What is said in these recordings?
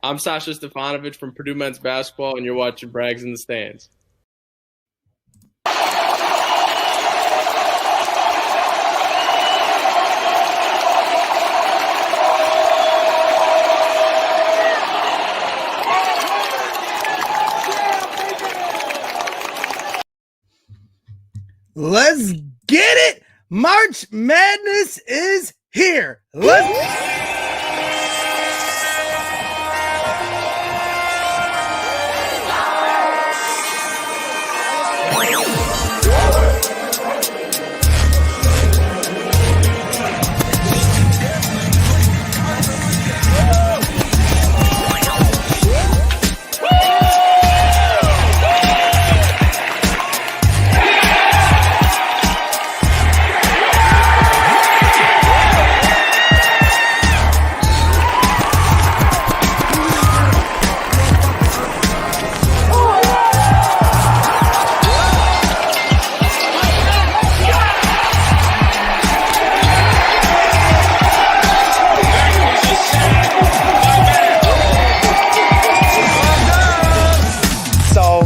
I'm Sasha Stefanovic from Purdue men's basketball, and you're watching Brags in the Stands. Let's get it. March Madness is here.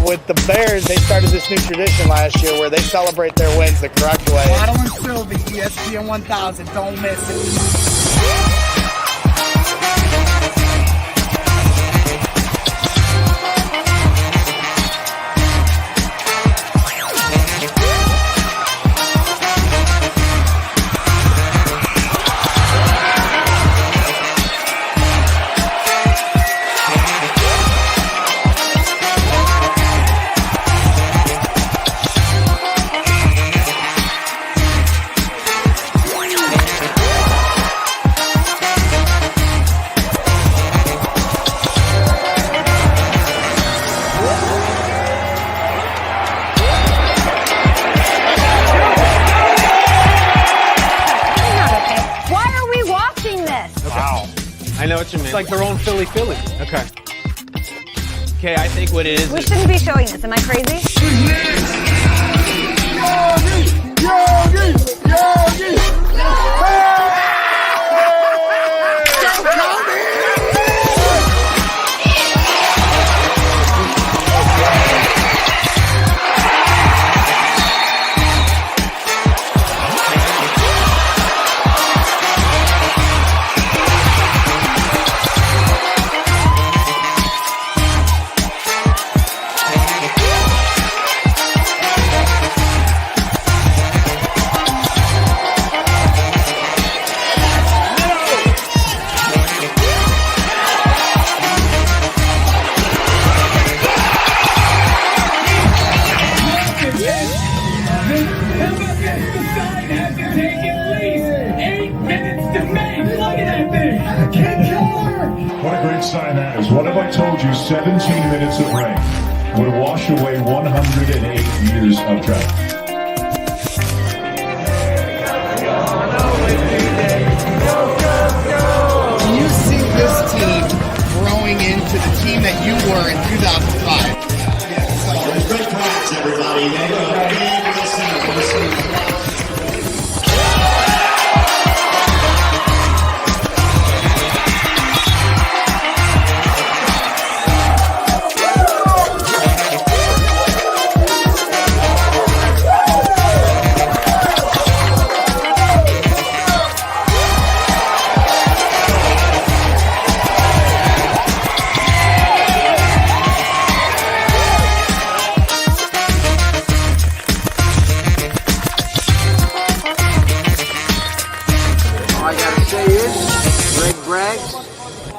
With the Bears, they started this new tradition last year where they celebrate their wins the correct way. Waddle and Sylvie, ESPN 1000, don't miss it. I know what you mean. It's like their own Philly. Okay. Okay, I think what it is. We shouldn't be showing this. Am I crazy? What a great sign that is. What if I told you 17 minutes of rain would wash away 108 years of drought? Do you see this team growing into the team that you were in 2005? Great practice, everybody.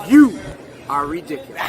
You are ridiculous.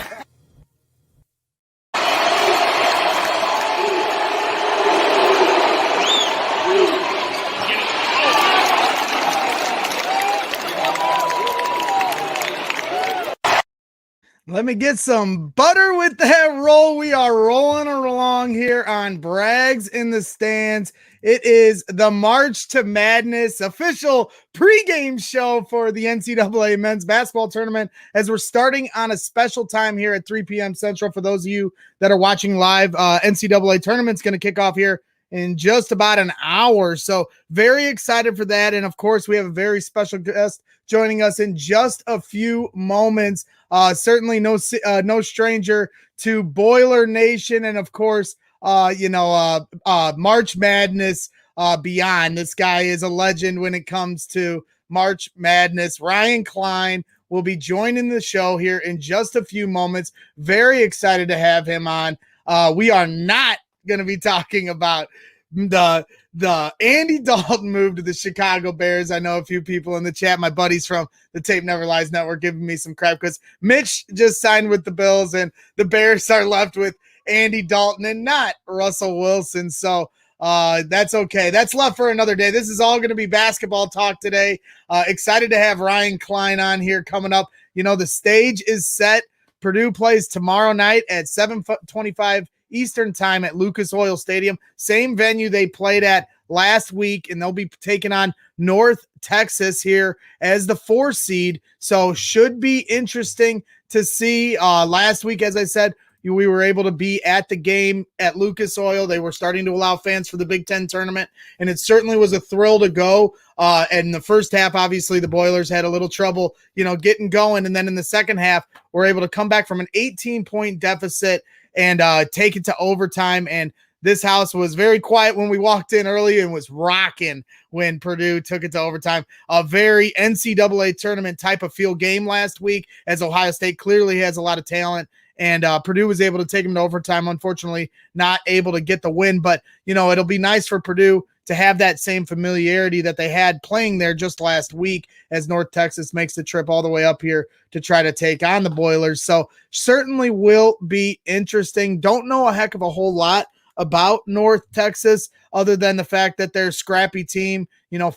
Let me get some butter with that roll. We are rolling along here on Brags in the Stands. It is the March to Madness official pregame show for the NCAA men's basketball tournament as we're starting on a special time here at 3 p.m. Central. For those of you that are watching live, NCAA tournament's going to kick off here in just about an hour. So very excited for that. And of course, we have a very special guest joining us in just a few moments. Certainly no stranger to Boiler Nation. And of course, March Madness beyond. This guy is a legend when it comes to March Madness. Ryan Cline will be joining the show here in just a few moments. Very excited to have him on. We are not going to be talking about the Andy Dalton move to the Chicago Bears. I know a few people in the chat, my buddies from the Tape Never Lies Network, giving me some crap because Mitch just signed with the Bills and the Bears are left with Andy Dalton and not Russell Wilson. So that's okay. That's left for another day. This is all going to be basketball talk today. Excited to have Ryan Cline on here coming up. The stage is set. Purdue plays tomorrow night at 7:25 Eastern time at Lucas Oil Stadium, same venue they played at last week, and they'll be taking on North Texas here as the 4 seed. So should be interesting to see. Last week, as I said, we were able to be at the game at Lucas Oil. They were starting to allow fans for the Big Ten tournament, and it certainly was a thrill to go. And the first half, obviously, the Boilers had a little trouble, getting going. And then in the second half, we're able to come back from an 18-point deficit and take it to overtime. And this house was very quiet when we walked in early and was rocking when Purdue took it to overtime. A very NCAA tournament type of feel game last week, as Ohio State clearly has a lot of talent. And Purdue was able to take them to overtime. Unfortunately, not able to get the win. But, it'll be nice for Purdue to have that same familiarity that they had playing there just last week as North Texas makes the trip all the way up here to try to take on the Boilers. So certainly will be interesting. Don't know a heck of a whole lot about North Texas other than the fact that they're a scrappy team,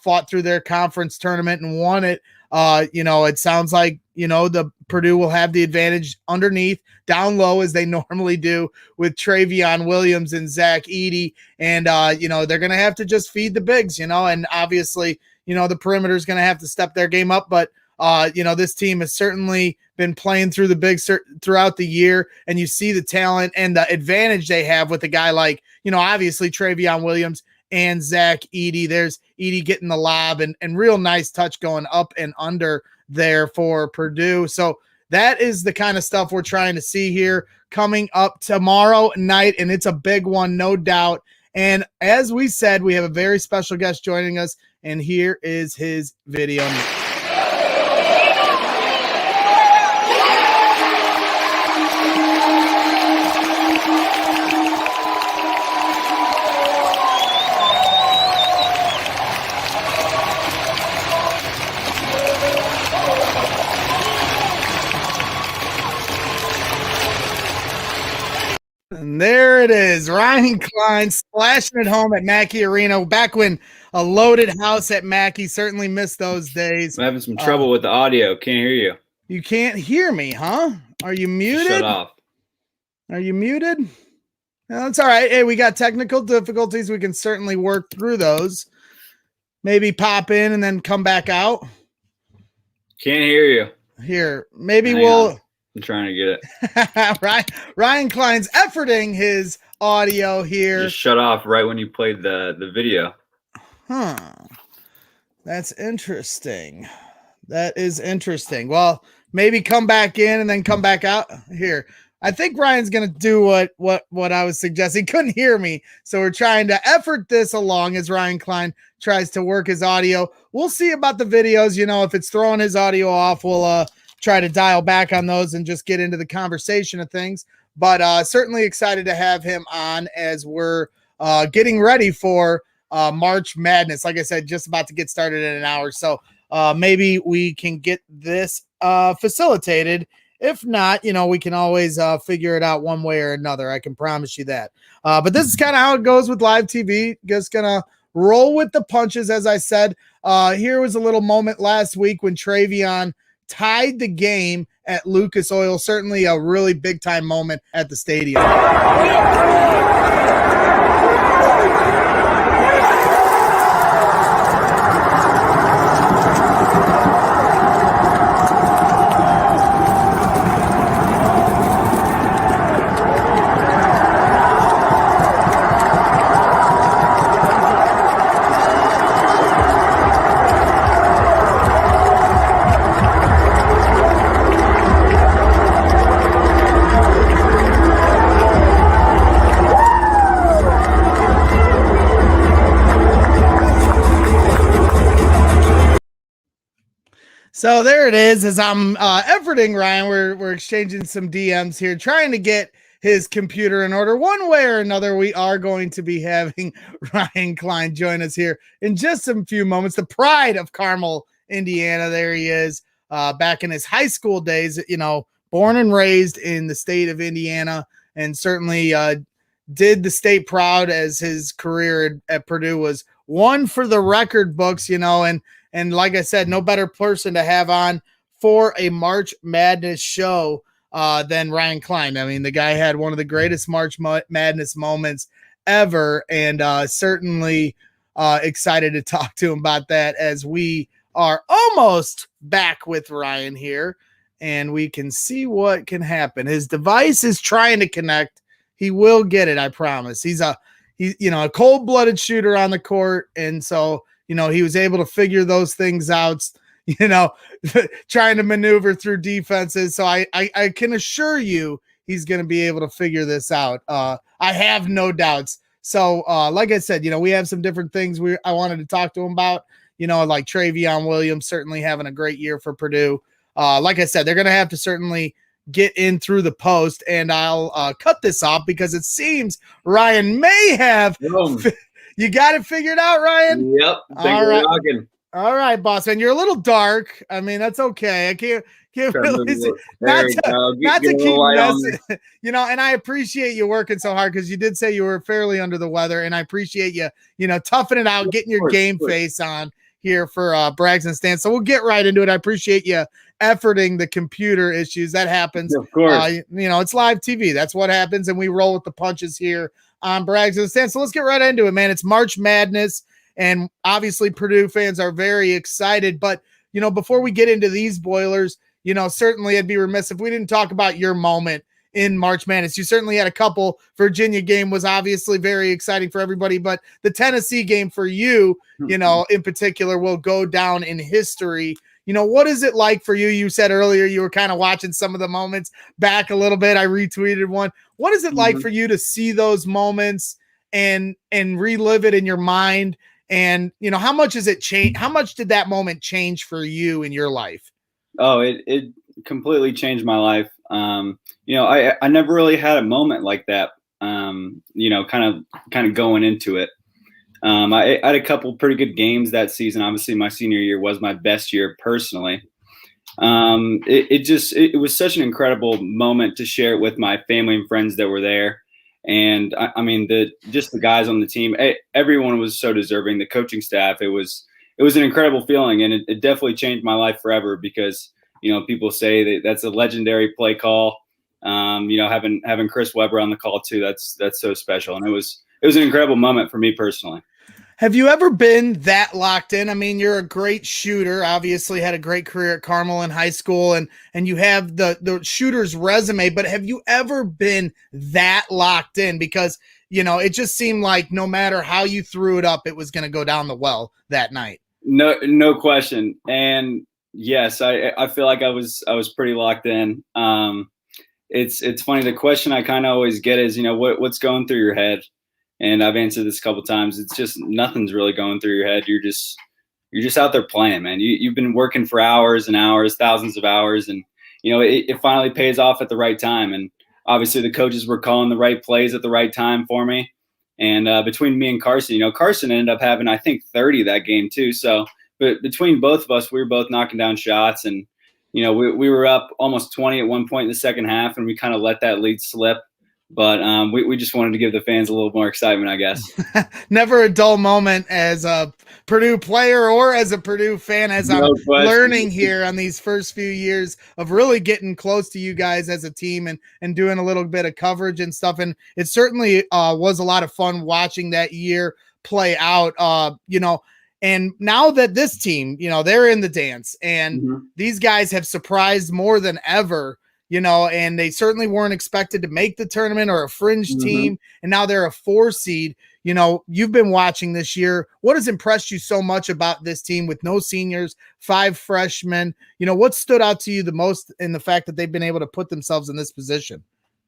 fought through their conference tournament and won it. It sounds like, the Purdue will have the advantage underneath, down low, as they normally do with Travion Williams and Zach Edey. And, they're going to have to just feed the bigs, and obviously, the perimeter is going to have to step their game up. But, this team has certainly been playing through the bigs throughout the year, and you see the talent and the advantage they have with a guy like, obviously Travion Williams and Zach Edey. There's Edey getting the lob and real nice touch going up and under there for Purdue. So that is the kind of stuff we're trying to see here coming up tomorrow night, and it's a big one, no doubt. And as we said, we have a very special guest joining us, and here is his video. And there it is, Ryan Cline splashing it home at Mackey Arena back when a loaded house at Mackey. Certainly missed those days. I'm having some trouble with the audio. Can't hear you. You can't hear me, huh? Are you muted? Shut off. Are you muted? No, that's all right. Hey, we got technical difficulties. We can certainly work through those. Maybe pop in and then come back out. Can't hear you. Here, maybe Hang we'll. on. I'm trying to get it. Ryan Cline's efforting his audio here. Just shut off right when you played the video. Huh. That's interesting. That is interesting. Well, maybe come back in and then come back out here. I think Ryan's going to do what I was suggesting. He couldn't hear me, so we're trying to effort this along as Ryan Cline tries to work his audio. We'll see about the videos. If it's throwing his audio off, we'll try to dial back on those and just get into the conversation of things. But certainly excited to have him on as we're getting ready for March Madness. Like I said, just about to get started in an hour. So maybe we can get this facilitated. If not, we can always figure it out one way or another. I can promise you that. But this is kind of how it goes with live TV. Just going to roll with the punches, as I said. Here was a little moment last week when Travion tied the game at Lucas Oil. Certainly a really big-time moment at the stadium. So there it is. As I'm efforting Ryan, we're exchanging some DMs here, trying to get his computer in order. One way or another, we are going to be having Ryan Cline join us here in just a few moments. The pride of Carmel, Indiana. There he is, back in his high school days, born and raised in the state of Indiana, and certainly did the state proud, as his career at Purdue was one for the record books, and like I said, no better person to have on for a March Madness show than Ryan Cline. I mean, the guy had one of the greatest March Madness moments ever, and certainly excited to talk to him about that, as we are almost back with Ryan here, and we can see what can happen. His device is trying to connect. He will get it, I promise. He's a cold-blooded shooter on the court, and so he was able to figure those things out, trying to maneuver through defenses. So I can assure you he's going to be able to figure this out. I have no doubts. So like I said, we have some different things I wanted to talk to him about, like Travion Williams certainly having a great year for Purdue. Like I said, they're going to have to certainly get in through the post, and I'll cut this off because it seems Ryan may have you got it figured out, Ryan? Yep. All right. All right, boss man. You're a little dark. I mean, that's okay. I can't really see. Not to keep messing, and I appreciate you working so hard, because you did say you were fairly under the weather, and I appreciate you, toughing it out, getting your game face on here for Braggs and Stan. So we'll get right into it. I appreciate you efforting the computer issues. That happens. Of course. It's live TV. That's what happens, and we roll with the punches here on Braggs and Stan. So let's get right into it, man. It's March Madness, and obviously Purdue fans are very excited. But, before we get into these Boilers, certainly I'd be remiss if we didn't talk about your moment in March Madness. You certainly had a couple. Virginia game was obviously very exciting for everybody, but the Tennessee game for you, in particular, will go down in history. What is it like for you? You said earlier you were kind of watching some of the moments back a little bit. I retweeted one. What is it like for you to see those moments and relive it in your mind? And, how much has it changed? How much did that moment change for you in your life? Oh, it completely changed my life. I never really had a moment like that, kind of going into it. I had a couple pretty good games that season. Obviously, my senior year was my best year personally. It was such an incredible moment to share it with my family and friends that were there. And I mean, the guys on the team, everyone was so deserving. The coaching staff, it was an incredible feeling, and it definitely changed my life forever, because people say that's a legendary play call. Having Chris Webber on the call too, that's so special, and it was an incredible moment for me personally. Have you ever been that locked in? I mean, you're a great shooter, obviously had a great career at Carmel in high school, and you have the shooter's resume, but have you ever been that locked in? Because, it just seemed like no matter how you threw it up, it was going to go down the well that night. No question. And yes, I feel like I was pretty locked in. It's funny. The question I kind of always get is, what's going through your head? And I've answered this a couple of times. It's just nothing's really going through your head. You're just out there playing, man. You've been working for hours and hours, thousands of hours, and it finally pays off at the right time. And obviously the coaches were calling the right plays at the right time for me. And between me and Carson, Carson ended up having, I think, 30 that game too. So, but between both of us, we were both knocking down shots, and we were up almost 20 at one point in the second half, and we kind of let that lead slip. But we just wanted to give the fans a little more excitement, I guess. Never a dull moment as a Purdue player or as a Purdue fan, as I'm learning here on these first few years of really getting close to you guys as a team and doing a little bit of coverage and stuff. And it certainly was a lot of fun watching that year play out, and now that this team, they're in the dance, and these guys have surprised more than ever. And they certainly weren't expected to make the tournament or a fringe team. And now they're a 4 seed. You've been watching this year. What has impressed you so much about this team with no seniors, 5 freshmen? What stood out to you the most in the fact that they've been able to put themselves in this position?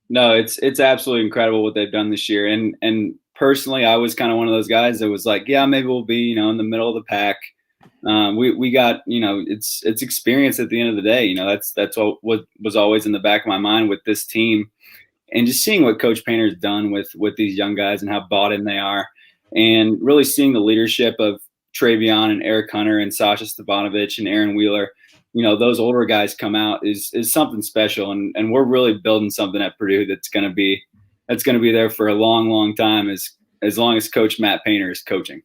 No, it's absolutely incredible what they've done this year. And personally, I was kind of one of those guys that was like, yeah, maybe we'll be, in the middle of the pack. we got, it's experience at the end of the day. That's what was always in the back of my mind with this team, and just seeing what Coach Painter's done with these young guys and how bought in they are, and really seeing the leadership of Travion and Eric Hunter and Sasha Stefanovic and Aaron Wheeler, those older guys come out is something special. And we're really building something at Purdue that's going to be there for a long, long time, as long as Coach Matt Painter is coaching.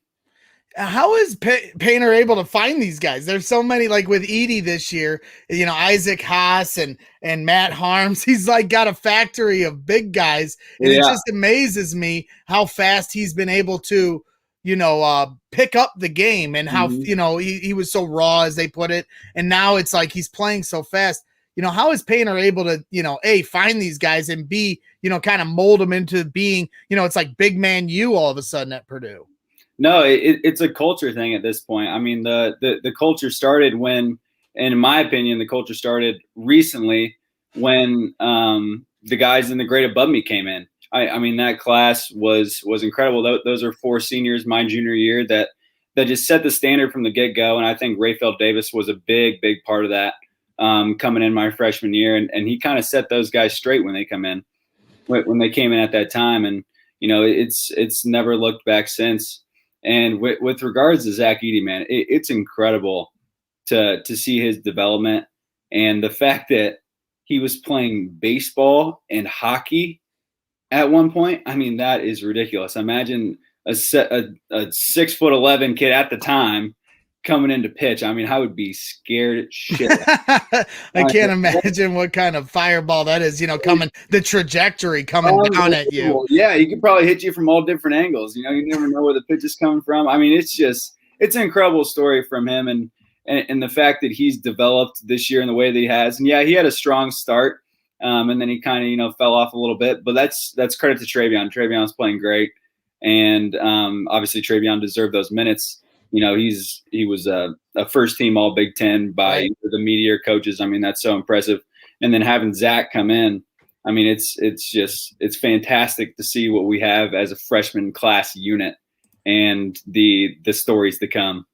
How is Painter able to find these guys? There's so many, like with Edie this year, Isaac Haas and Matt Harms. He's like got a factory of big guys. And It just amazes me how fast he's been able to, pick up the game, and how, he was so raw, as they put it. And now it's like he's playing so fast. How is Painter able to, A, find these guys, and B, kind of mold them into being, it's like big man U all of a sudden at Purdue? No, it's a culture thing at this point. I mean, the culture started when, and in my opinion, the culture started recently when the guys in the grade above me came in. I mean, that class was incredible. Those are 4 seniors my junior year that just set the standard from the get-go, and I think Rayfeld Davis was a big part of that coming in my freshman year, and he kind of set those guys straight when they came in at that time, and it's never looked back since. And with regards to Zach Edey, man, it's incredible to see his development, and the fact that he was playing baseball and hockey at one point. I mean, that is ridiculous. Imagine a 6'11" kid at the time coming into pitch. I mean, I would be scared as shit. I can't imagine what kind of fireball that is, coming, the trajectory coming down at you. Yeah, he could probably hit you from all different angles. You never know where the pitch is coming from. I mean, it's an incredible story from him, and the fact that he's developed this year in the way that he has. And yeah, he had a strong start, and then he kind of fell off a little bit. But that's credit to Travion. Travion's playing great, and obviously Travion deserved those minutes. He was a first team All Big Ten by the Meteor coaches. I mean, that's so impressive. And then having Zach come in, I mean, it's fantastic to see what we have as a freshman class unit and the stories to come.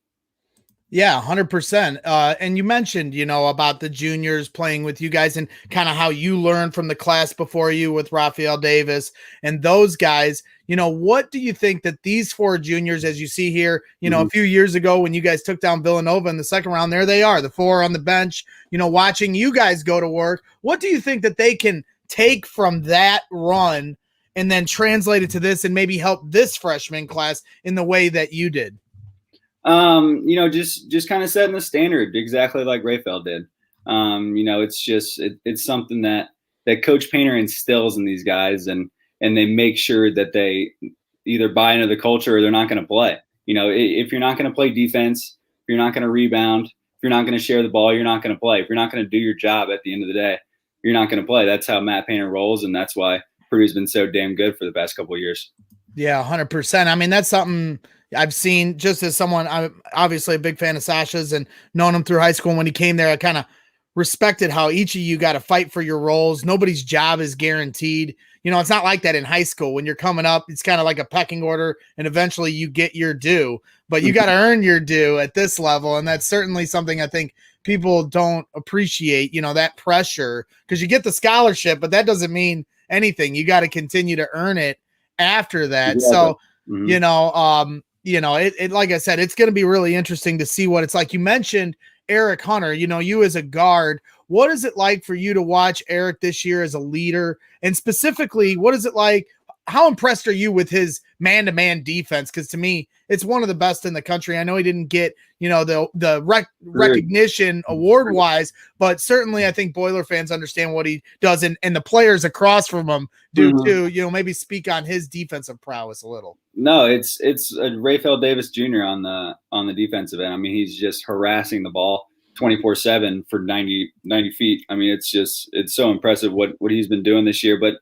Yeah, 100%. And you mentioned, about the juniors playing with you guys and kind of how you learned from the class before you with Raphael Davis and those guys. What do you think that these 4 juniors, as you see here, a few years ago when you guys took down Villanova in the second round, there they are, the 4 on the bench, watching you guys go to work. What do you think that they can take from that run and then translate it to this and maybe help this freshman class in the way that you did? Just kind of setting the standard exactly like Rayfeld did. It's something that Coach Painter instills in these guys, and they make sure that they either buy into the culture or they're not going to play. If you're not going to play defense, if you're not going to rebound, if you're not going to share the ball, you're not going to play. If you're not going to do your job at the end of the day, you're not going to play. That's how Matt Painter rolls, and that's why Purdue's been so damn good for the past couple of years. Yeah, 100%. I mean, that's something I've seen just as someone. I'm obviously a big fan of Sasha's and known him through high school. And when he came there, I kind of respected how each of you got to fight for your roles. Nobody's job is guaranteed. It's not like that in high school. When you're coming up, it's kind of like a pecking order, and eventually you get your due. But you got to earn your due at this level, and that's certainly something I think people don't appreciate, that pressure, because you get the scholarship, but that doesn't mean anything. You got to continue to earn it after that. Yeah, so, it like I said, it's going to be really interesting to see what it's like. You mentioned Eric Hunter, you as a guard. What is it like for you to watch Eric this year as a leader? And specifically, what is it like? How impressed are you with his man-to-man defense? Because to me, it's one of the best in the country. I know he didn't get, the recognition award-wise, but certainly I think Boiler fans understand what he does, and the players across from him do too. Maybe speak on his defensive prowess a little. No, it's Rayfeld Davis Jr. on the defensive end. I mean, he's just harassing the ball 24/7 for 90 feet. I mean, it's so impressive what he's been doing this year. But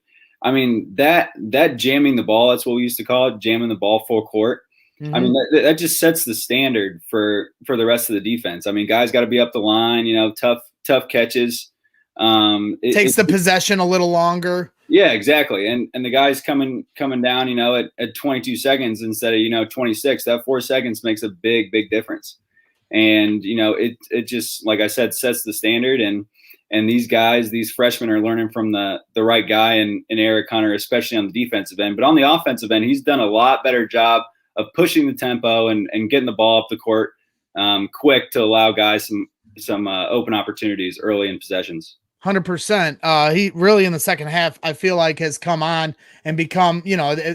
I mean, that jamming the ball, that's what we used to call it, jamming the ball full court. Mm-hmm. I mean, that just sets the standard for the rest of the defense. I mean, guys got to be up the line, tough catches. Takes the possession a little longer. Yeah, exactly. And the guys coming down, at 22 seconds instead of, 26, that 4 seconds makes a big difference. And it just, like I said, sets the standard. And these guys, these freshmen, are learning from the right guy in Eric Hunter, especially on the defensive end. But on the offensive end, he's done a lot better job of pushing the tempo and getting the ball up the court quick to allow guys some open opportunities early in possessions. 100%. He really, in the second half, I feel like, has come on and become,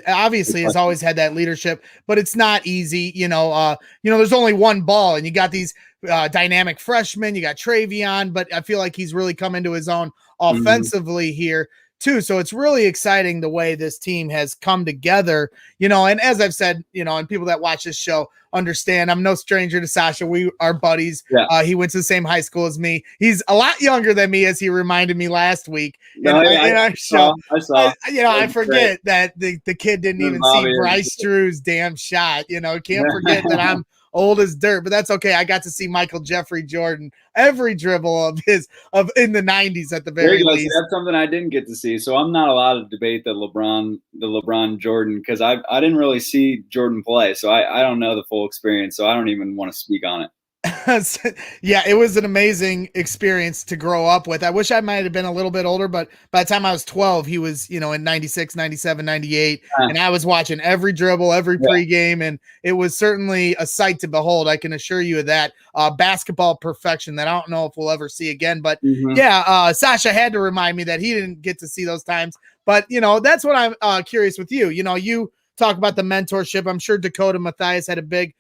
obviously has always had that leadership, but it's not easy. There's only one ball, and you got these dynamic freshmen, you got Travion, but I feel like he's really come into his own offensively here too. So it's really exciting the way this team has come together, and as I've said, and people that watch this show understand, I'm no stranger to Sasha. We are buddies. Yeah. He went to the same high school as me. He's a lot younger than me, as he reminded me last week. I saw. I forget that the kid didn't even see Bryce Drew's damn shot. Can't forget that I'm old as dirt, but that's okay. I got to see Michael Jeffrey Jordan every dribble of in the 90s at the very least. That's something I didn't get to see. So I'm not allowed to debate the LeBron Jordan, because I didn't really see Jordan play. So I don't know the full experience. So I don't even want to speak on it. Yeah, it was an amazing experience to grow up with. I wish I might have been a little bit older, but by the time I was 12, he was, in 96, 97, 98. And I was watching every dribble, every pregame, and it was certainly a sight to behold. I can assure you of that. Basketball perfection that I don't know if we'll ever see again. But Sasha had to remind me that he didn't get to see those times. But, that's what I'm curious with you. You talk about the mentorship. I'm sure Dakota Mathias had a big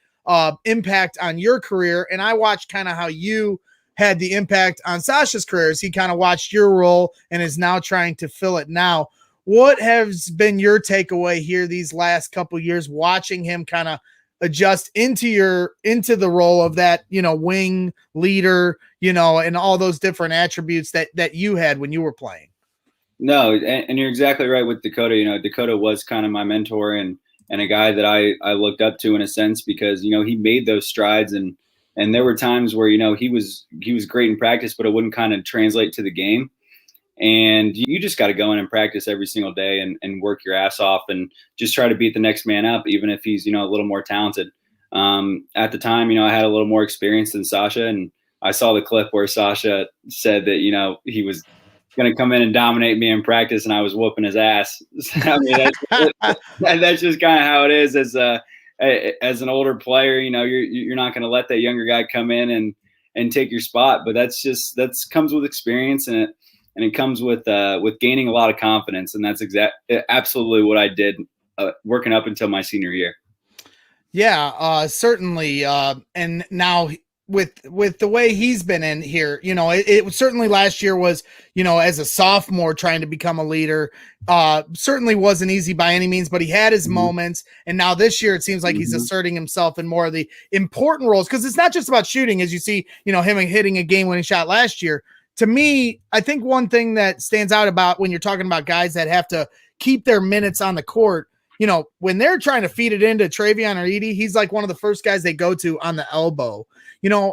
impact on your career, and I watched kind of how you had the impact on Sasha's career as he kind of watched your role and is now trying to fill it now. What has been your takeaway here these last couple of years, watching him kind of adjust into the role of that, wing leader, and all those different attributes that you had when you were playing? No, and you're exactly right with Dakota. Dakota was kind of my mentor and a guy that I looked up to in a sense, because, he made those strides and there were times where, he was great in practice, but it wouldn't kind of translate to the game. And you just got to go in and practice every single day and work your ass off and just try to beat the next man up, even if he's, a little more talented. At the time, I had a little more experience than Sasha, and I saw the clip where Sasha said that, he was going to come in and dominate me in practice, and I was whooping his ass. I mean, that's just kind of how it is as an older player. You're not going to let that younger guy come in and take your spot, but that's comes with experience, and it comes with gaining a lot of confidence, and that's absolutely what I did working up until my senior year. Yeah, certainly. And now with the way he's been in here, it certainly last year was, as a sophomore trying to become a leader, certainly wasn't easy by any means, but he had his moments. And now this year, it seems like he's asserting himself in more of the important roles, because it's not just about shooting, as you see, him hitting a game-winning shot last year. To me, I think one thing that stands out about when you're talking about guys that have to keep their minutes on the court, when they're trying to feed it into Travion or Edey, he's like one of the first guys they go to on the elbow.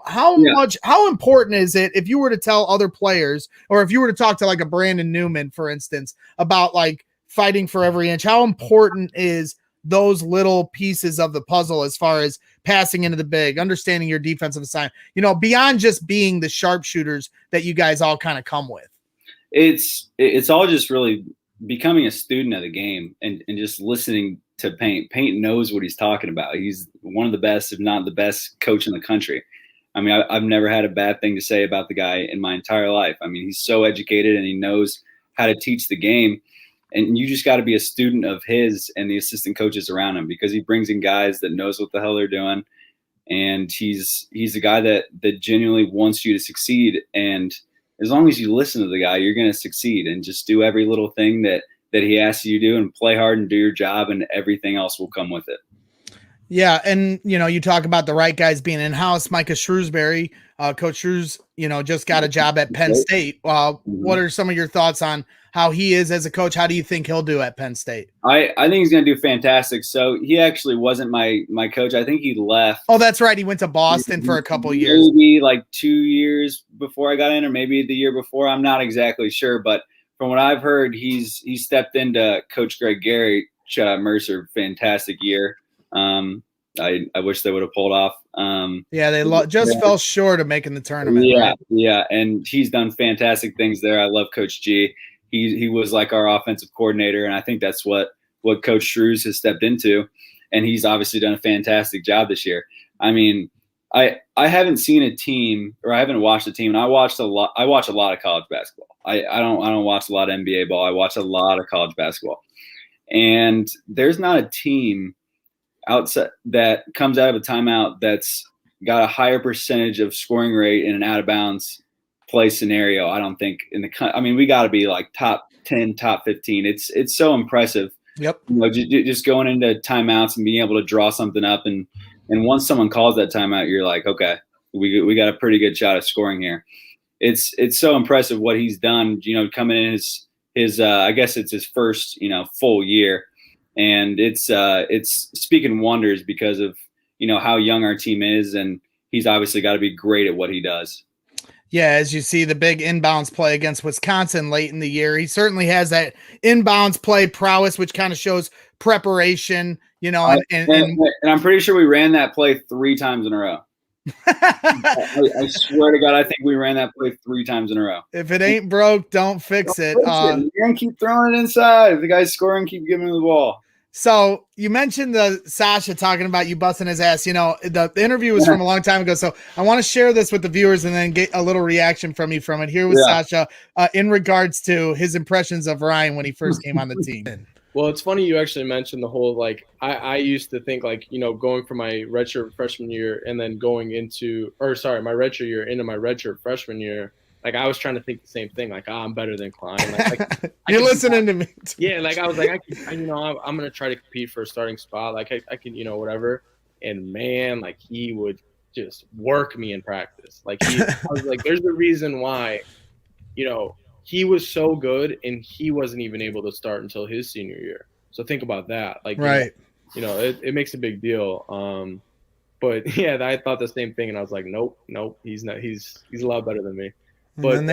How important is it, if you were to tell other players, or if you were to talk to like a Brandon Newman, for instance, about like fighting for every inch, how important is those little pieces of the puzzle as far as passing into the big, understanding your defensive assignment, beyond just being the sharpshooters that you guys all kind of come with? It's all just really becoming a student of the game and just listening to Paint. Paint knows what he's talking about. He's one of the best, if not the best coach in the country. I mean, I've never had a bad thing to say about the guy in my entire life. I mean, he's so educated and he knows how to teach the game. And you just got to be a student of his and the assistant coaches around him, because he brings in guys that knows what the hell they're doing. And he's a guy that genuinely wants you to succeed. And as long as you listen to the guy, you're going to succeed, and just do every little thing that he asks you to do, and play hard and do your job, and everything else will come with it. Yeah. And, you talk about the right guys being in-house. Micah Shrewsbury, Coach Shrews, just got a job at Penn State. What are some of your thoughts on how he is as a coach? How do you think he'll do at Penn State? I think he's going to do fantastic. So he actually wasn't my coach. I think he left. Oh, that's right. He went to Boston for a couple years. Maybe like 2 years before I got in, or maybe the year before. I'm not exactly sure. But from what I've heard, he stepped into Coach Greg Gary, shout out Mercer, fantastic year. I wish they would have pulled off. Yeah, they just fell short of making the tournament. Yeah, right? yeah, and he's done fantastic things there. I love Coach G. He was like our offensive coordinator, and I think that's what Coach Shrews has stepped into, and he's obviously done a fantastic job this year. I mean, I haven't seen a team, or I haven't watched a team, and I watch a lot of college basketball. I don't watch a lot of NBA ball. I watch a lot of college basketball, and there's not a team outside that comes out of a timeout that's got a higher percentage of scoring rate in an out of bounds play scenario. I don't think we got to be like top 10, top 15. It's so impressive. Yep. Just going into timeouts and being able to draw something up, and once someone calls that timeout, you're like, okay, we got a pretty good shot at scoring here. It's so impressive what he's done. Coming in his I guess it's his first full year, and it's speaking wonders because of how young our team is, and he's obviously got to be great at what he does. Yeah, as you see the big inbounds play against Wisconsin late in the year, he certainly has that inbounds play prowess, which kind of shows preparation, and I'm pretty sure we ran that play 3 times in a row. I swear to God, I think we ran that play 3 times in a row. If it ain't broke, don't fix it. And keep throwing it inside. The guy's scoring, keep giving him the ball. So you mentioned the Sasha talking about you busting his ass. The interview was from a long time ago. So I want to share this with the viewers and then get a little reaction from you from it. Here was Sasha in regards to his impressions of Ryan when he first came on the team. Well, it's funny you actually mentioned the whole, like, I used to think, like, going from my redshirt freshman year and then going into – my redshirt year into my redshirt freshman year. Like, I was trying to think the same thing. Like, I'm better than Cline. Like, You're listening to me. Yeah, like, I was like, I'm going to try to compete for a starting spot. Like, I can, whatever. And, man, like, he would just work me in practice. Like, I was like, there's a reason why, he was so good and he wasn't even able to start until his senior year. So think about that. Like, right. It makes a big deal. But, yeah, I thought the same thing. And I was like, nope, he's not. He's a lot better than me. But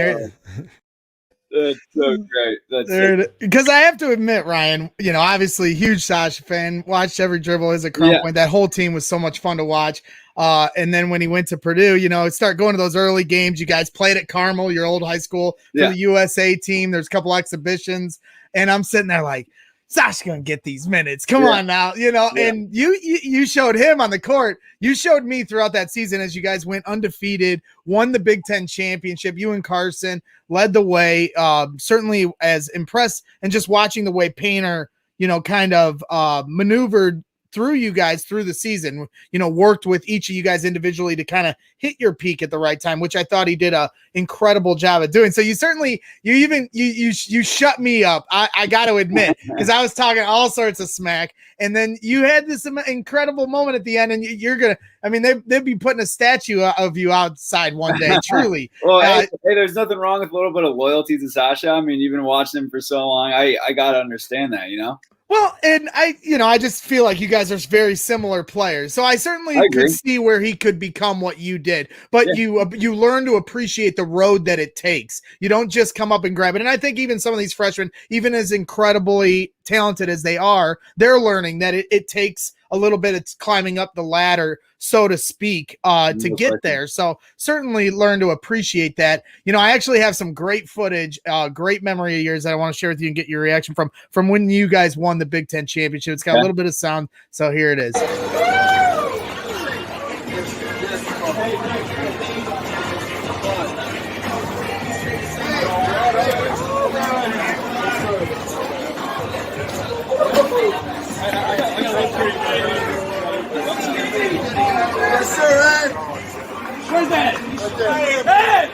that's so great. Because I have to admit, Ryan, obviously huge Sasha fan, watched every dribble as a crump point. That whole team was so much fun to watch. And then when he went to Purdue, start going to those early games. You guys played at Carmel, your old high school, for the USA team. There's a couple exhibitions, and I'm sitting there like, Sasha's gonna get these minutes. Come on now, And you showed him on the court. You showed me throughout that season as you guys went undefeated, won the Big Ten championship. You and Carson led the way. Certainly as impressed, and just watching the way Painter, kind of maneuvered through you guys through the season, worked with each of you guys individually to kind of hit your peak at the right time, which I thought he did a incredible job at doing. So you certainly, you shut me up. I got to admit, because I was talking all sorts of smack, and then you had this incredible moment at the end, and you're going to, they'd be putting a statue of you outside one day, truly. Well, hey, there's nothing wrong with a little bit of loyalty to Sasha. You've been watching him for so long. I got to understand that, Well, and I just feel like you guys are very similar players. So I certainly could see where he could become what you did. But you learn to appreciate the road that it takes. You don't just come up and grab it. And I think even some of these freshmen, even as incredibly talented as they are, they're learning that it takes a little bit of climbing up the ladder, so to speak, to get there. So certainly learn to appreciate that. I actually have some great footage, great memory of yours that I want to share with you and get your reaction from when you guys won the Big Ten championship. It's got a little bit of sound, so here it is. Where's that? Hey!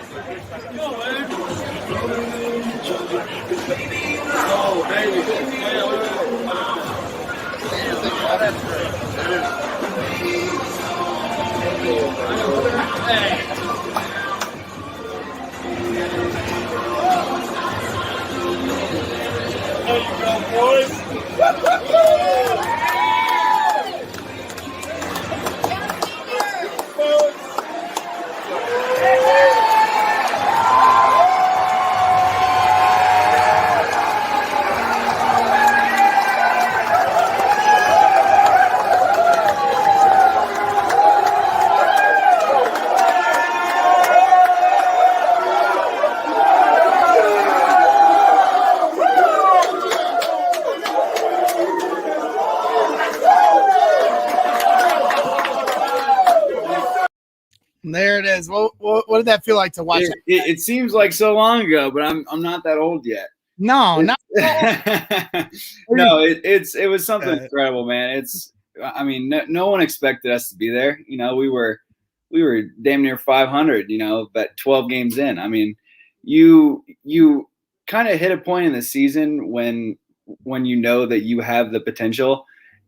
Go, man. Oh, baby. There you go, boys. There it is. What did that feel like to watch? It seems like so long ago, but I'm not that old yet. No, not no. It was something incredible, man. I mean, no one expected us to be there. You know, we were damn near 500. You know, but 12 games in. I mean, you kind of hit a point in the season when you know that you have the potential.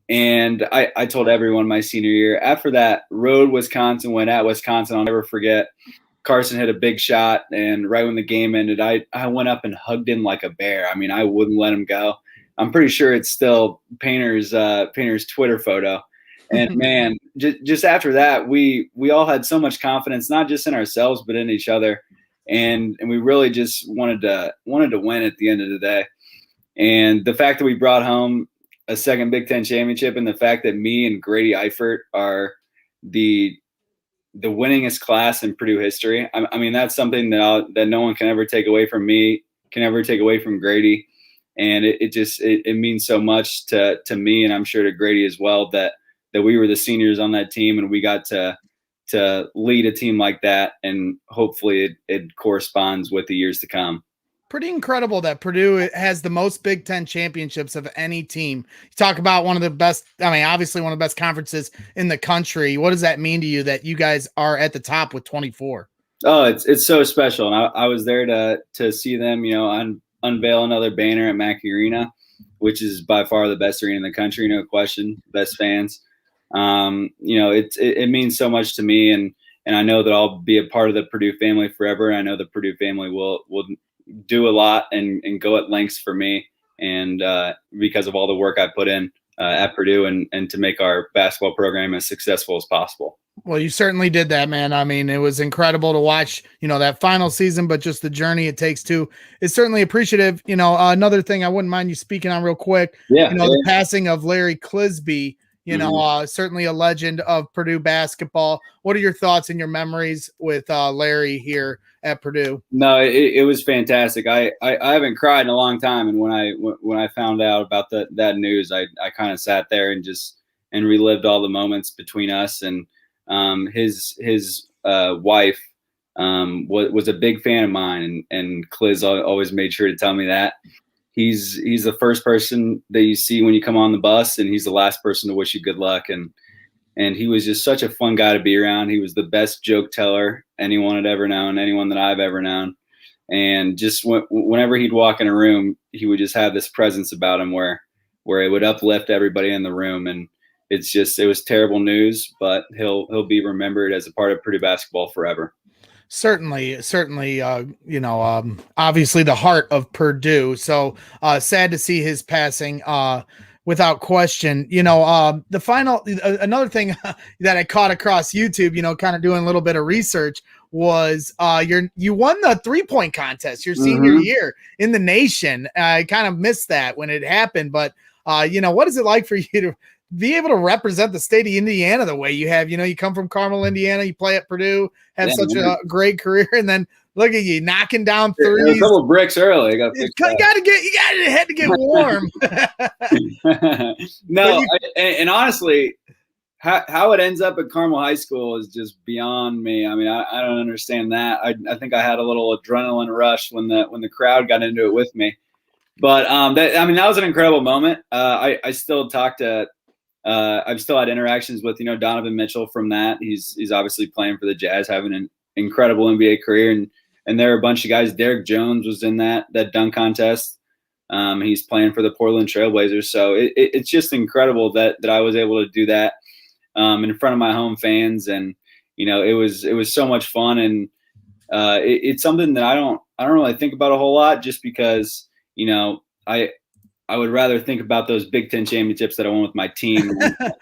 And I told everyone my senior year, after that road Wisconsin win at Wisconsin, I'll never forget. Carson hit a big shot, and right when the game ended, I went up and hugged him like a bear. I mean, I wouldn't let him go. I'm pretty sure it's still Painter's Twitter photo. And man, just after that, we all had so much confidence, not just in ourselves, but in each other. And we really just wanted to win at the end of the day. And the fact that we brought home a second Big Ten championship, and the fact that me and Grady Eifert are the winningest class in Purdue history. I mean, that's something that no one can ever take away from me, can ever take away from Grady. And it means so much to me, and I'm sure to Grady as well, that we were the seniors on that team, and we got to lead a team like that. And hopefully it corresponds with the years to come. Pretty incredible that Purdue has the most Big Ten championships of any team. You talk about one of the best, I mean, obviously one of the best conferences in the country. What does that mean to you that you guys are at the top with 24? Oh, it's so special. And I was there to see them, you know, unveil another banner at Mackey Arena, which is by far the best arena in the country, no question, best fans. You know, it means so much to me, and I know that I'll be a part of the Purdue family forever. And I know the Purdue family will do a lot and go at lengths for me, and because of all the work I put in at Purdue and to make our basketball program as successful as possible. Well, you certainly did that, man. I mean, it was incredible to watch, you know, that final season, but just the journey it takes to is certainly appreciative. You know, another thing I wouldn't mind you speaking on real quick, the passing of Larry Clisby, you know, certainly a legend of Purdue basketball. What are your thoughts and your memories with Larry here at Purdue? No, it was fantastic. I haven't cried in a long time, and when I found out about that news, I kind of sat there and relived all the moments between us. And his wife was a big fan of mine, and Cliz always made sure to tell me that. He's the first person that you see when you come on the bus, and he's the last person to wish you good luck. And he was just such a fun guy to be around. He was the best joke teller anyone had ever known, anyone that I've ever known. And just whenever he'd walk in a room, he would just have this presence about him where it would uplift everybody in the room. And it was terrible news, but he'll be remembered as a part of Purdue basketball forever. Certainly, you know, obviously the heart of Purdue. So sad to see his passing, without question. You know, the final, another thing that I caught across YouTube, you know, kind of doing a little bit of research, was you won the 3-point contest your senior year in the nation. I kind of missed that when it happened, but you know, what is it like for you to be able to represent the state of Indiana the way you have? You know, you come from Carmel, Indiana, you play at Purdue, have such a great career, and then look at you knocking down threes. A couple of bricks early. You had to get warm. No, and honestly, how it ends up at Carmel High School is just beyond me. I mean, I don't understand that. I think I had a little adrenaline rush when the crowd got into it with me. But that was an incredible moment. I still talk to. I've still had interactions with, you know, Donovan Mitchell from that. He's obviously playing for the Jazz, having an incredible NBA career, and there are a bunch of guys. Derek Jones was in that dunk contest. He's playing for the Portland Trailblazers. So it's just incredible that I was able to do that in front of my home fans, and you know, it was so much fun, and it's something that I don't really think about a whole lot, just because, you know, I would rather think about those Big Ten championships that I won with my team.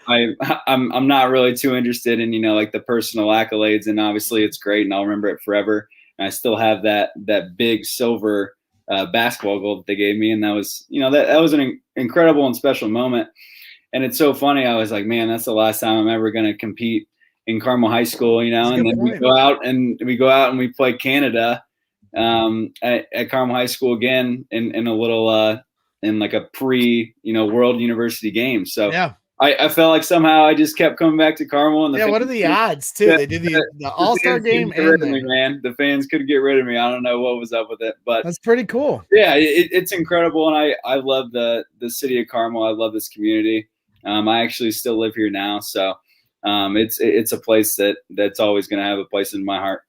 I'm not really too interested in, you know, like the personal accolades, and obviously it's great and I'll remember it forever. And I still have that big silver basketball goal that they gave me, and that was, you know, that was an incredible and special moment. And it's so funny. I was like, man, that's the last time I'm ever going to compete in Carmel High School, you know. And then we go out and we play Canada at Carmel High School again in a little in like a pre, you know, World University game. So yeah. I felt like somehow I just kept coming back to Carmel. And what are the odds too? They did the All-Star game and me, man. The fans couldn't get rid of me. I don't know what was up with it, but that's pretty cool. Yeah, it's incredible, and I love the city of Carmel. I love this community. I actually still live here now, so it's a place that's always going to have a place in my heart.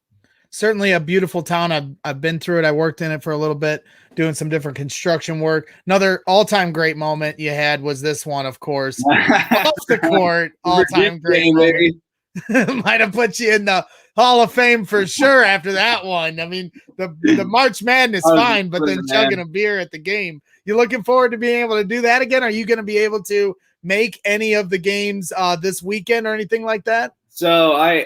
Certainly a beautiful town. I've been through it. I worked in it for a little bit, doing some different construction work. Another all-time great moment you had was this one, of course. Off the court, all-time great moment. Might have put you in the Hall of Fame for sure after that one. I mean, the March Madness fine, but then chugging a beer at the game. You looking forward to being able to do that again? Are you going to be able to make any of the games this weekend or anything like that? So I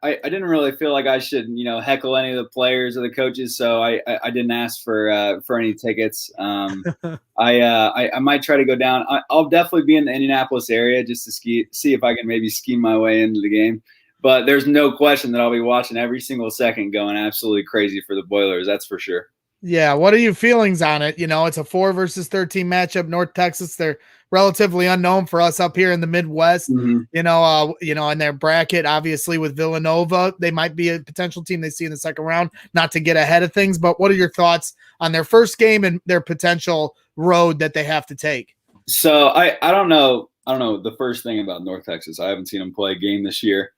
didn't really feel like I should, heckle any of the players or the coaches. So I didn't ask for any tickets. I might try to go down. I'll definitely be in the Indianapolis area just to see if I can maybe ski my way into the game. But there's no question that I'll be watching every single second, going absolutely crazy for the Boilers. That's for sure. Yeah. What are your feelings on it? It's a 4 versus 13 matchup. North Texas, they're relatively unknown for us up here in the Midwest. Mm-hmm. In their bracket, obviously with Villanova, they might be a potential team they see in the second round, not to get ahead of things. But what are your thoughts on their first game and their potential road that they have to take? So I don't know the first thing about North Texas. I haven't seen them play a game this year.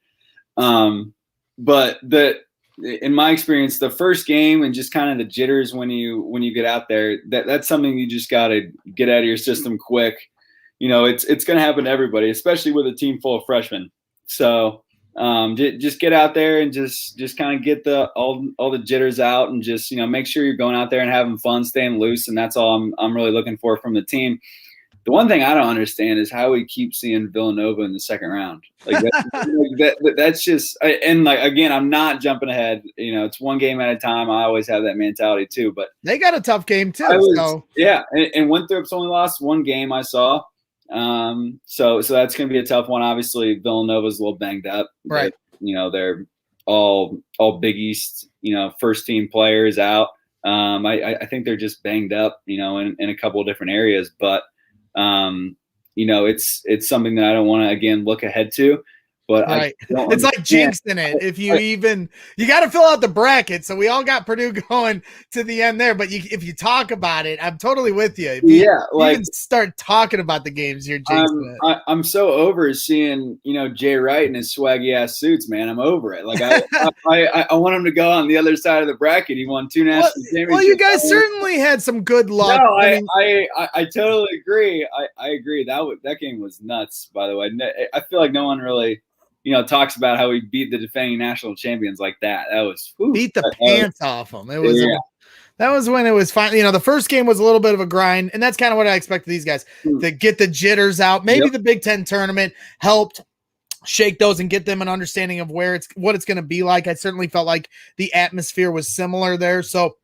But in my experience, the first game and just kind of the jitters when you get out there, that's something you just got to get out of your system quick. It's going to happen to everybody, especially with a team full of freshmen. So just get out there and just kind of get all the jitters out and just make sure you're going out there and having fun, staying loose, and that's all I'm really looking for from the team. The one thing I don't understand is how we keep seeing Villanova in the second round. That's just – and, again, I'm not jumping ahead. It's one game at a time. I always have that mentality too. But they got a tough game too. Yeah, and Winthrop's only lost one game I saw. So that's going to be a tough one. Obviously, Villanova's a little banged up. Right. But, they're all Big East, first-team players out. I think they're just banged up, in a couple of different areas. But – it's something that I don't want to again look ahead to, but right. It's like jinxing it. If you got to fill out the bracket. So we all got Purdue going to the end there, but if you talk about it, I'm totally with you. If you even start talking about the games, you're jinxing it. I'm so over seeing, Jay Wright in his swaggy ass suits, man. I'm over it. I want him to go on the other side of the bracket. He won 2 national championships. Well, you guys certainly had some good luck. No, I totally agree. I agree. That game was nuts, by the way. I feel like no one really, talks about how we beat the defending national champions like that. That was beat the pants off them. It was that was when it was fine. The first game was a little bit of a grind, and that's kind of what I expected these guys to get the jitters out. Maybe the Big Ten tournament helped shake those and get them an understanding of what it's going to be like. I certainly felt like the atmosphere was similar there, so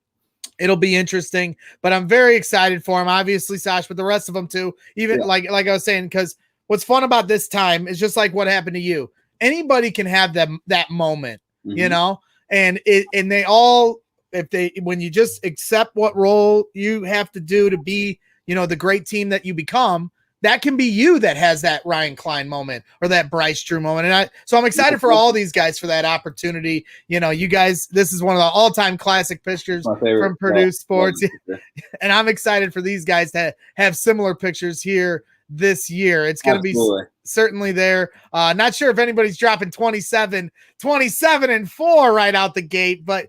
it'll be interesting. But I'm very excited for them, obviously, Sash, but the rest of them too. Even like I was saying, because what's fun about this time is just like what happened to you. Anybody can have that moment, and they all, when you just accept what role you have to do to be, the great team that you become, that can be you that has that Ryan Cline moment or that Bryce Drew moment. So I'm excited for all these guys for that opportunity. You guys, this is one of the all-time classic pictures from Purdue sports. And I'm excited for these guys to have similar pictures here this year. It's going to be certainly there. Not sure if anybody's dropping 27 and 4 right out the gate, but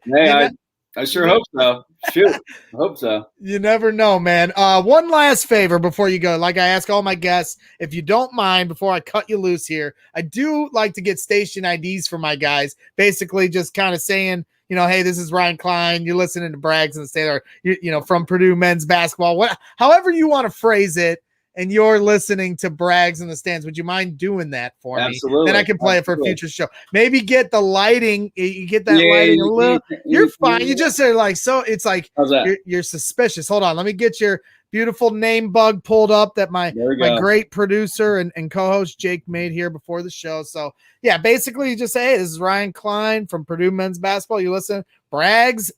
I sure hope so. Shoot, I hope so. You never know, man. One last favor before you go. Like I ask all my guests, if you don't mind, before I cut you loose here, I do like to get station IDs for my guys. Basically, just kind of saying, hey, this is Ryan Cline. You're listening to Braggs in the State, or from Purdue men's basketball. However you want to phrase it. And you're listening to Braggs in the Stands. Would you mind doing that for me? Absolutely. Then I can play it for a future show. Maybe get the lighting. You get that lighting a little. You're fine. You just are like, so it's like you're suspicious. Hold on. Let me get your beautiful name bug pulled up that my great producer and co-host Jake made here before the show. So yeah, basically you just say, hey, this is Ryan Cline from Purdue men's basketball. You listen, Braggs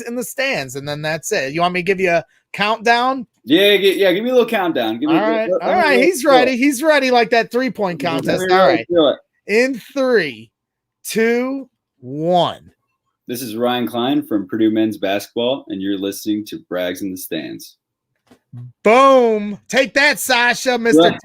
in the Stands. And then that's it. You want me to give you a countdown? Yeah, give me a little countdown. Give me, all right. He's ready. He's ready, like that 3-point contest. All right. In 3, 2, 1. This is Ryan Cline from Purdue men's basketball, and you're listening to Brags in the Stands. Boom. Take that, Sasha, Mr.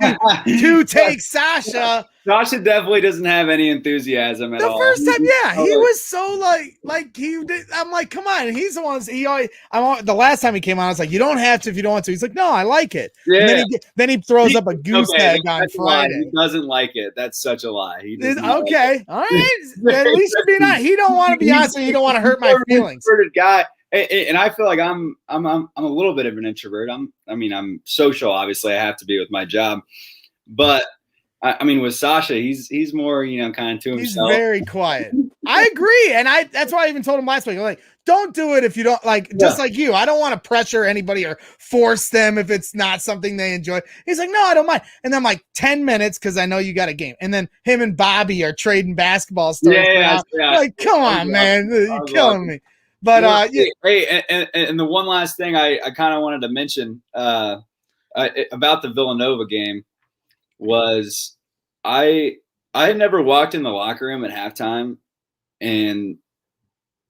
Two take Sasha. Sasha definitely doesn't have any enthusiasm at all. The first time, yeah, he was so like he did. I'm like, come on. And he's the one. The last time he came on, I was like, you don't have to if you don't want to. He's like, no, I like it. Yeah. And then he throws up a goose egg on Friday. He doesn't like it. That's such a lie. Okay, all right. At least be not. He don't want to be honest. He don't want to hurt my feelings. Guy. And I feel like I'm a little bit of an introvert. I'm social. Obviously, I have to be with my job, but I mean, with Sasha, he's more, kind of to himself. He's very quiet. I agree, and that's why I even told him last week. I'm like, don't do it if you don't like. Just like you, I don't want to pressure anybody or force them if it's not something they enjoy. He's like, no, I don't mind. And then I'm like 10 minutes because I know you got a game. And then him and Bobby are trading basketball stories. Yeah. Like, come on, man, you're killing me. But hey, and the one last thing I kind of wanted to mention about the Villanova game was I had never walked in the locker room at halftime and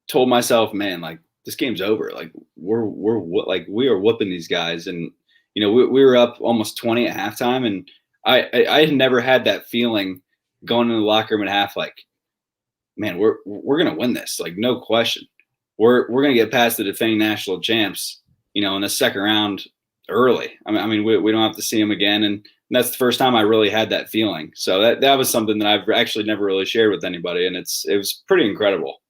told myself, man, like this game's over. Like we are whooping these guys, and we were up almost 20 at halftime, and I had never had that feeling going in the locker room at half. Like, man, we're gonna win this, like no question. We're gonna get past the defending national champs, in the second round early. I mean, we don't have to see them again, and that's the first time I really had that feeling. So that was something that I've actually never really shared with anybody, and it was pretty incredible.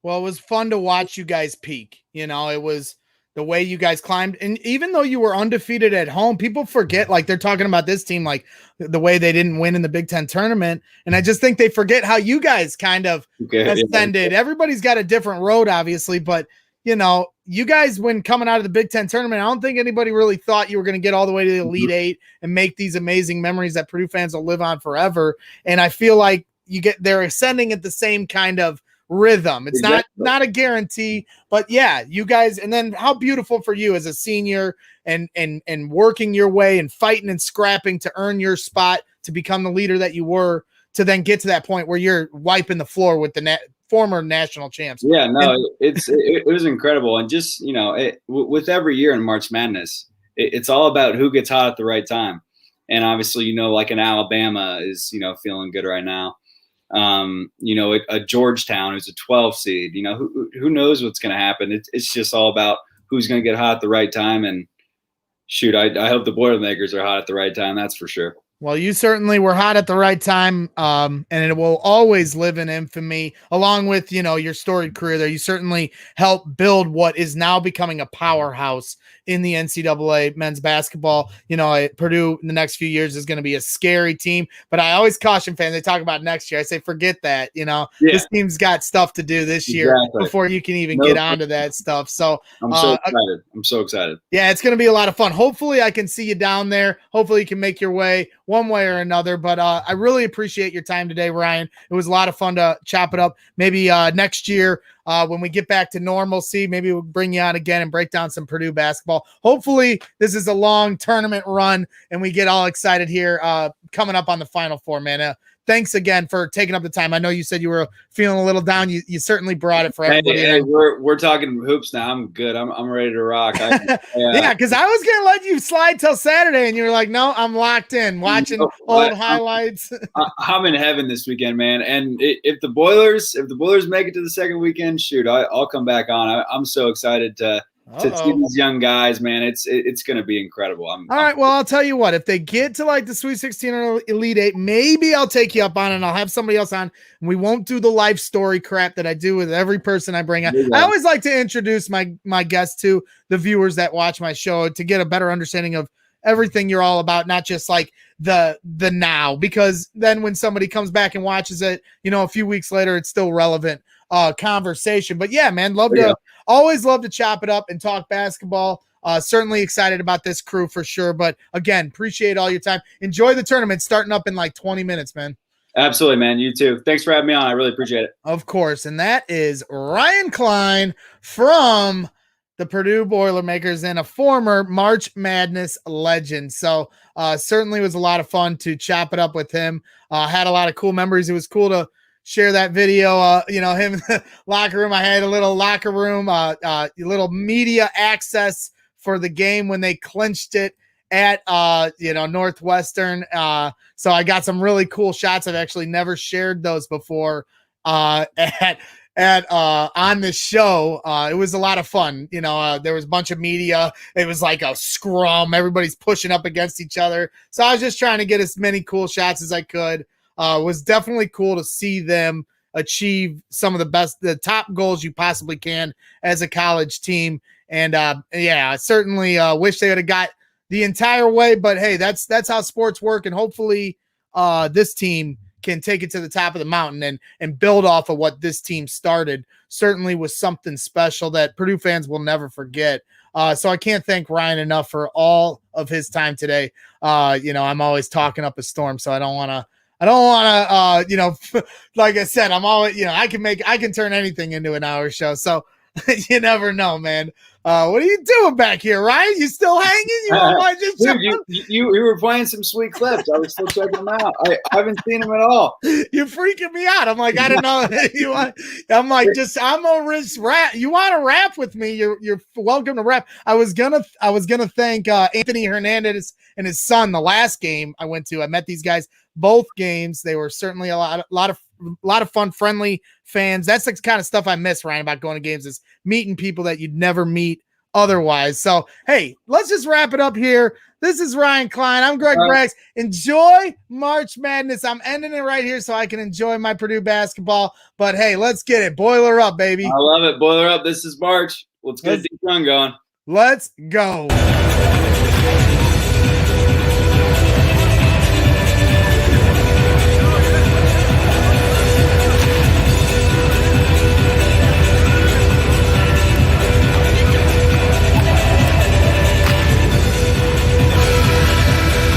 Well, it was fun to watch you guys peak. It was the way you guys climbed, and even though you were undefeated at home, people forget, like they're talking about this team, like the way they didn't win in the Big Ten tournament. And I just think they forget how you guys kind of ascended. Everybody's got a different road, obviously, but you guys, when coming out of the Big Ten tournament, I don't think anybody really thought you were going to get all the way to the Elite Eight and make these amazing memories that Purdue fans will live on forever. And I feel like they're ascending at the same kind of rhythm. It's not a guarantee, but yeah, you guys. And then how beautiful for you as a senior and working your way and fighting and scrapping to earn your spot to become the leader that you were, to then get to that point where you're wiping the floor with the former national champs. Yeah, no, it was incredible. And just, with every year in March Madness, it's all about who gets hot at the right time. And obviously, like an Alabama is, feeling good right now. A Georgetown who's a 12 seed, who knows what's going to happen. It's just all about who's going to get hot at the right time. And shoot, I hope the Boilermakers are hot at the right time. That's for sure. Well, you certainly were hot at the right time, and it will always live in infamy, along with, your storied career there. You certainly helped build what is now becoming a powerhouse in the NCAA men's basketball. Purdue in the next few years is going to be a scary team, but I always caution fans. They talk about next year. I say, forget that. This team's got stuff to do this year before you can even get onto that stuff. So I'm so excited. I'm so excited. Yeah, it's going to be a lot of fun. Hopefully I can see you down there. Hopefully you can make your way one way or another, but I really appreciate your time today, Ryan. It was a lot of fun to chop it up. Maybe next year when we get back to normalcy, maybe we'll bring you on again and break down some Purdue basketball. Hopefully this is a long tournament run and we get all excited here coming up on the Final Four, man. Thanks again for taking up the time. I know you said you were feeling a little down. You certainly brought it for everybody. Hey, we're talking hoops now. I'm good. I'm ready to rock. Yeah, because I was gonna let you slide till Saturday, and you were like, "No, I'm locked in, watching old highlights." I'm in heaven this weekend, man. And if the Boilers make it to the second weekend, shoot, I'll come back on. I'm so excited to see these young guys, man. It's going to be incredible. All right. Well, I'll tell you what, if they get to like the Sweet 16 or Elite Eight, maybe I'll take you up on it and I'll have somebody else on, and we won't do the life story crap that I do with every person I bring on. I always like to introduce my guests to the viewers that watch my show to get a better understanding of everything you're all about, not just like the now, because then when somebody comes back and watches it, a few weeks later, it's still relevant conversation. But yeah, man, always love to chop it up and talk basketball. Certainly excited about this crew for sure. But again, appreciate all your time. Enjoy the tournament starting up in like 20 minutes, man. Absolutely, man. You too. Thanks for having me on. I really appreciate it. Of course. And that is Ryan Cline from the Purdue Boilermakers and a former March Madness legend. So certainly was a lot of fun to chop it up with him. Had a lot of cool memories. It was cool to share that video. Him in the locker room. I had a little locker room, little media access for the game when they clinched it at Northwestern. So I got some really cool shots. I've actually never shared those before on this show. It was a lot of fun. There was a bunch of media. It was like a scrum. Everybody's pushing up against each other. So I was just trying to get as many cool shots as I could. Was definitely cool to see them achieve some of the top goals you possibly can as a college team. And I certainly wish they would have got the entire way, but hey, that's how sports work. And hopefully this team can take it to the top of the mountain and build off of what this team started. Certainly was something special that Purdue fans will never forget. So I can't thank Ryan enough for all of his time today. I'm always talking up a storm, so I don't want to, like I said, I'm always, I can turn anything into an hour show. So you never know, man. What are you doing back here, Ryan? You still hanging? You were playing some sweet clips. I was still checking them out. I haven't seen them at all. You're freaking me out. I'm like, I don't know. I'm a rich rap. You want to rap with me? You're welcome to rap. I was gonna thank Anthony Hernandez and his son. The last game I went to, I met these guys both games. They were certainly a lot of fun, friendly fans. That's the kind of stuff I miss, Ryan, about going to games, is meeting people that you'd never meet otherwise. So, hey, let's just wrap it up here. This is Ryan Cline. I'm Greg Braggs. Enjoy March Madness. I'm ending it right here so I can enjoy my Purdue basketball. But, hey, let's get it. Boiler up, baby. I love it. Boiler up. This is March. Let's get a deep run going. Let's go.